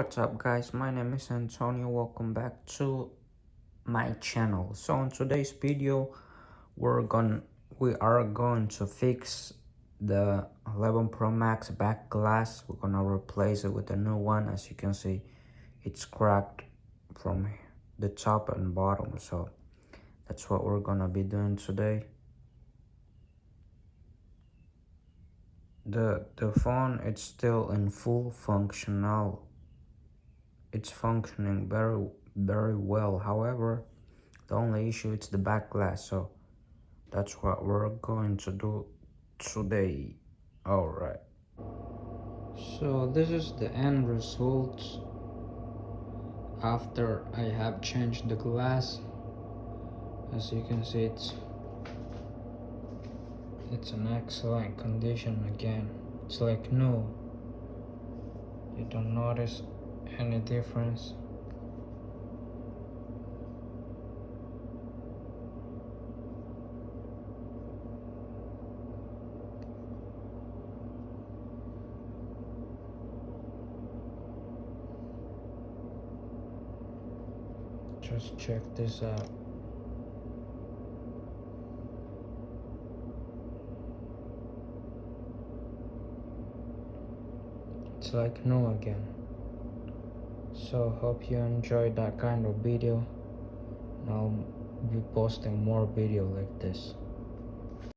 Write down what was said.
What's up guys, my name is Antonio. Welcome back to my channel. So in today's video we are going to fix the 11 Pro Max back glass. We're gonna replace it with a new one. As you can see, it's cracked from the top and bottom, so that's what we're gonna be doing today. The phone, it's still in full functional. It's functioning very well. However, the only issue is the back glass, so that's what we're going to do today. All right, so this is the end result after I have changed the glass. As you can see, it's an excellent condition. Again, it's like new. You don't notice any difference. Just check this out. It's like new again. So hope you enjoyed that kind of video, and I'll be posting more video like this.